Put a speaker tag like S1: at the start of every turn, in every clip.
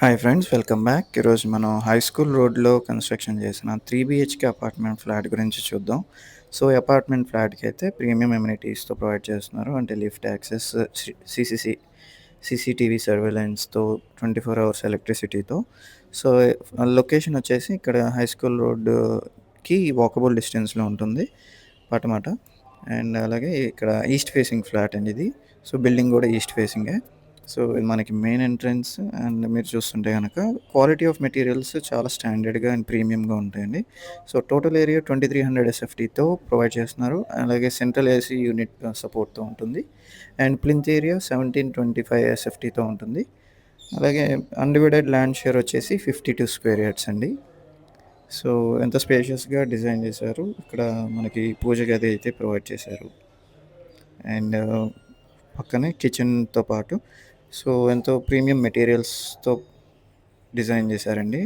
S1: Hi friends, welcome back. ఈరోజు మనం high school రోడ్లో కన్స్ట్రక్షన్ చేసిన 3 BHK అపార్ట్మెంట్ ఫ్లాట్ గురించి చూద్దాం. సో ఈ అపార్ట్మెంట్ ఫ్లాట్కి అయితే ప్రీమియం ఎమ్యూనిటీస్తో ప్రొవైడ్ చేస్తున్నారు. అంటే లిఫ్ట్ యాక్సెస్, సీసీటీవీ సర్వేలెన్స్తో, 24 hours ఎలక్ట్రిసిటీతో. సో లొకేషన్ వచ్చేసి ఇక్కడ హై స్కూల్ రోడ్డుకి వాకబుల్ డిస్టెన్స్లో ఉంటుంది పటమాట. అండ్ అలాగే ఇక్కడ ఈస్ట్ ఫేసింగ్ ఫ్లాట్ అండి ఇది. సో బిల్డింగ్ కూడా ఈస్ట్ ఫేసింగే. సో ఇది మనకి మెయిన్ ఎంట్రన్స్. అండ్ మీరు చూస్తుంటే గనక క్వాలిటీ ఆఫ్ మెటీరియల్స్ చాలా స్టాండర్డ్‌గా అండ్ ప్రీమియంగా ఉంటాయండి. సో టోటల్ ఏరియా 2300 ఎస్ఎఫ్టీతో ప్రొవైడ్ చేస్తున్నారు. అలాగే సెంట్రల్ ఏసీ యూనిట్ సపోర్ట్‌తో ఉంటుంది. అండ్ ప్లింత్ ఏరియా 1725 ఎస్ఎఫ్టీతో ఉంటుంది. అలాగే అన్‌డివైడెడ్ ల్యాండ్ షేర్ వచ్చేసి 52 స్క్వేర్ యార్డ్స్ అండి. సో ఎంతో స్పేషియస్‌గా డిజైన్ చేశారు. ఇక్కడ మనకి పూజ గది అయితే ప్రొవైడ్ చేశారు. అండ్ పక్కనే కిచెన్‌తో పాటు సో ఎంతో ప్రీమియం మెటీరియల్స్‌తో డిజైన్ చేశారండి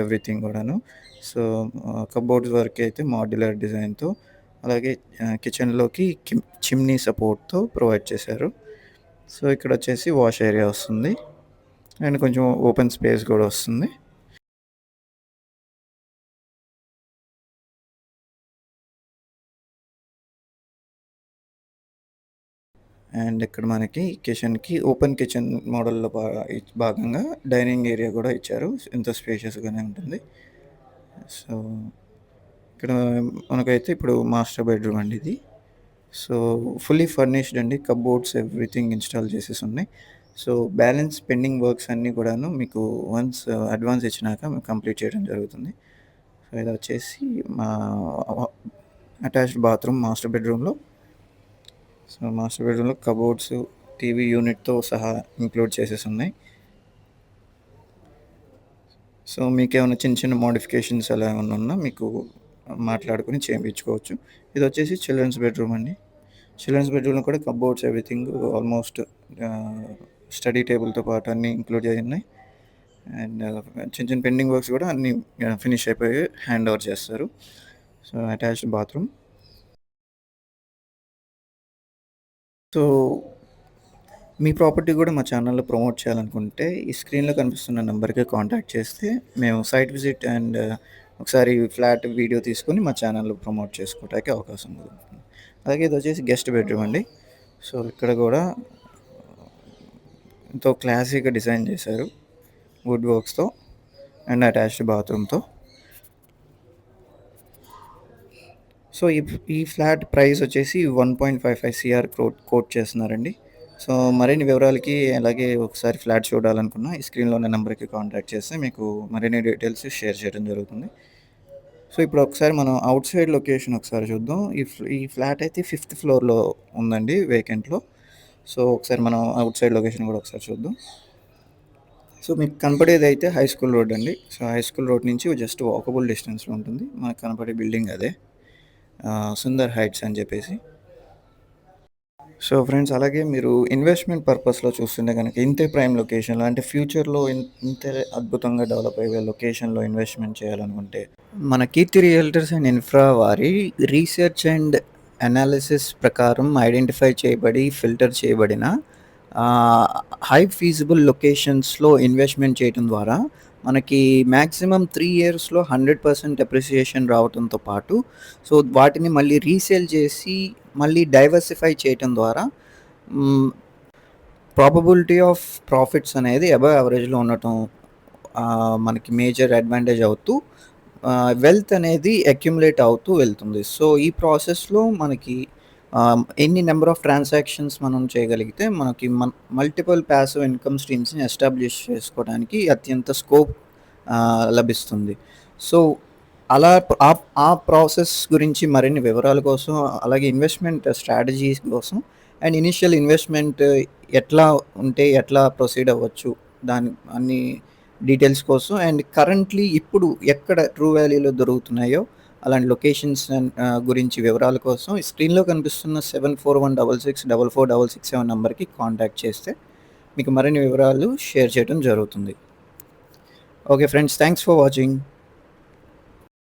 S1: ఎవ్రీథింగ్ కూడాను. సో కబోర్డ్స్ వరకు అయితే మాడ్యులర్ డిజైన్‌తో, అలాగే కిచెన్‌లోకి చిమ్నీ సపోర్ట్‌తో ప్రొవైడ్ చేశారు. సో ఇక్కడొచ్చేసి వాష్ ఏరియా వస్తుంది. అండ్ కొంచెం ఓపెన్ స్పేస్ కూడా వస్తుంది. అండ్ ఇక్కడ మనకి కిచెన్‌కి ఓపెన్ కిచెన్ మోడల్‌లో భాగంగా డైనింగ్ ఏరియా కూడా ఇచ్చారు. ఎంతో స్పేషియస్‌గానే ఉంటుంది. సో ఇక్కడ మనకైతే ఇప్పుడు మాస్టర్ బెడ్‌రూమ్ అండి ఇది. సో ఫుల్లీ ఫర్నిష్డ్ అండి. కబోర్డ్స్ ఎవ్రీథింగ్ ఇన్‌స్టాల్ చేసేసున్నాయి. సో బ్యాలెన్స్ పెండింగ్ వర్క్స్ అన్నీ కూడాను మీకు వన్స్ అడ్వాన్స్ ఇచ్చినాక కంప్లీట్ చేయడం జరుగుతుంది. సో ఇదొచ్చేసి మా అటాచ్డ్ బాత్రూమ్ మాస్టర్ బెడ్‌రూమ్‌లో. సో మాస్టర్ బెడ్‌రూమ్‌లో కబోర్డ్స్, టీవీ యూనిట్‌తో సహా ఇంక్లూడ్ చేసేసున్నాయి. సో మీకేమైనా చిన్న చిన్న మోడిఫికేషన్స్ అలా ఏమన్నా ఉన్నా మీకు మాట్లాడుకొని చేయించుకోవచ్చు. ఇదొచ్చేసి చిల్డ్రన్స్ బెడ్‌రూమ్ అండి. చిల్డ్రన్స్ బెడ్‌రూమ్‌లో కూడా కబోర్డ్స్ ఎవ్రీథింగ్ ఆల్మోస్ట్ స్టడీ టేబుల్‌తో పాటు అన్నీ ఇంక్లూడ్ అయ్యి ఉన్నాయి. అండ్ చిన్న చిన్న పెండింగ్ వర్క్స్ కూడా అన్నీ ఫినిష్ అయిపోయి హ్యాండ్ ఓవర్ చేస్తారు. So attached bathroom. సో మీ ప్రాపర్టీ కూడా మా ఛానల్‌లో ప్రమోట్ చేయాలనుకుంటే ఈ స్క్రీన్‌లో కనిపిస్తున్న నంబర్‌కి కాంటాక్ట్ చేస్తే మేము సైట్ విజిట్ అండ్ ఒకసారి ఫ్లాట్ వీడియో తీసుకొని మా ఛానల్‌లో ప్రమోట్ చేసుకోవడానికి అవకాశం ఉంటుంది. అలాగే ఇదొచ్చేసి గెస్ట్ బెడ్‌రూమ్ అండి. సో ఇక్కడ కూడా ఎంతో క్లాసీగా డిజైన్ చేశారు వుడ్ వర్క్స్‌తో అండ్ అటాచ్డ్ బాత్రూమ్‌తో. సో ఈ ఫ్లాట్ ప్రైస్ వచ్చేసి 1.55 సీఆర్ కోట్ చేస్తున్నారండి. సో మరిన్ని వివరాలకి అలాగే ఒకసారి ఫ్లాట్ చూడాలనుకున్న ఈ స్క్రీన్‌లో ఉన్న నెంబర్‌కి కాంటాక్ట్ చేస్తే మీకు మరిన్ని డీటెయిల్స్ షేర్ చేయడం జరుగుతుంది. సో ఇప్పుడు ఒకసారి మనం ఔట్ సైడ్ లొకేషన్ ఒకసారి చూద్దాం. ఈ ఫ్లాట్ అయితే 5th ఫ్లోర్‌లో ఉందండి వేకెంట్‌లో. సో ఒకసారి మనం ఔట్ సైడ్ లొకేషన్ కూడా ఒకసారి చూద్దాం. సో మీకు కనపడేదైతే హై స్కూల్ రోడ్ అండి. సో హై స్కూల్ రోడ్ నుంచి జస్ట్ వాకబుల్ డిస్టెన్స్‌లో ఉంటుంది. మనకు కనపడే బిల్డింగ్ అదే. సుందర్ హైట్స్ అని చెప్పేసి. సో ఫ్రెండ్స్, అలాగే మీరు ఇన్వెస్ట్మెంట్ పర్పస్‌లో చూస్తుంటే గనక ఇంతే ప్రైమ్ లొకేషన్‌లో అంటే ఫ్యూచర్‌లో ఇంతే అద్భుతంగా డెవలప్ అయ్యే లొకేషన్‌లో ఇన్వెస్ట్మెంట్ చేయాలనుకుంటే మన కీర్తి రియల్టర్స్ అండ్ ఇన్ఫ్రా వారి రీసెర్చ్ అండ్ అనాలిసిస్ ప్రకారం ఐడెంటిఫై చేయబడి ఫిల్టర్ చేయబడిన హై ఫీజిబుల్ లొకేషన్స్‌లో ఇన్వెస్ట్మెంట్ చేయడం ద్వారా మనకి మాక్సిమం 3 ఇయర్స్‌లో 100% అప్రిసియేషన్ రావటంతో పాటు, సో వాటిని మళ్ళీ రీసేల్ చేసి మళ్ళీ డైవర్సిఫై చేయటం ద్వారా ప్రాబబిలిటీ ఆఫ్ ప్రాఫిట్స్ అనేది అబవ్ యావరేజ్‌లో ఉండటం మనకి మేజర్ అడ్వాంటేజ్ అవుతూ వెల్త్ అనేది అక్యుములేట్ అవుతూ వెళ్తుంది. సో ఈ ప్రాసెస్‌లో మనకి ఎన్ని నెంబర్ ఆఫ్ ట్రాన్సాక్షన్స్ మనం చేయగలిగితే మనకి మల్టిపుల్ పాసివ్ ఇన్కమ్ స్ట్రీమ్స్‌ని ఎస్టాబ్లిష్ చేసుకోవడానికి అత్యంత స్కోప్ లభిస్తుంది. సో అలా ఆ ప్రాసెస్ గురించి మరిన్ని వివరాల కోసం, అలాగే ఇన్వెస్ట్మెంట్ స్ట్రాటజీస్ కోసం అండ్ ఇనిషియల్ ఇన్వెస్ట్మెంట్ ఎట్లా ఉంటే ఎట్లా ప్రొసీడ్ అవ్వచ్చు, దాని అన్ని డీటెయిల్స్ కోసం అండ్ కరెంట్లీ ఇప్పుడు ఎక్కడ ట్రూ వాల్యూలో దొరుకుతున్నాయో అలాంటి లొకేషన్స్ గురించి వివరాల కోసం ఈ స్క్రీన్‌లో కనిపిస్తున్న 7416644667 నంబర్‌కి కాంటాక్ట్ చేస్తే మీకు మరిన్ని వివరాలు షేర్ చేయడం జరుగుతుంది. Okay friends, thanks for watching.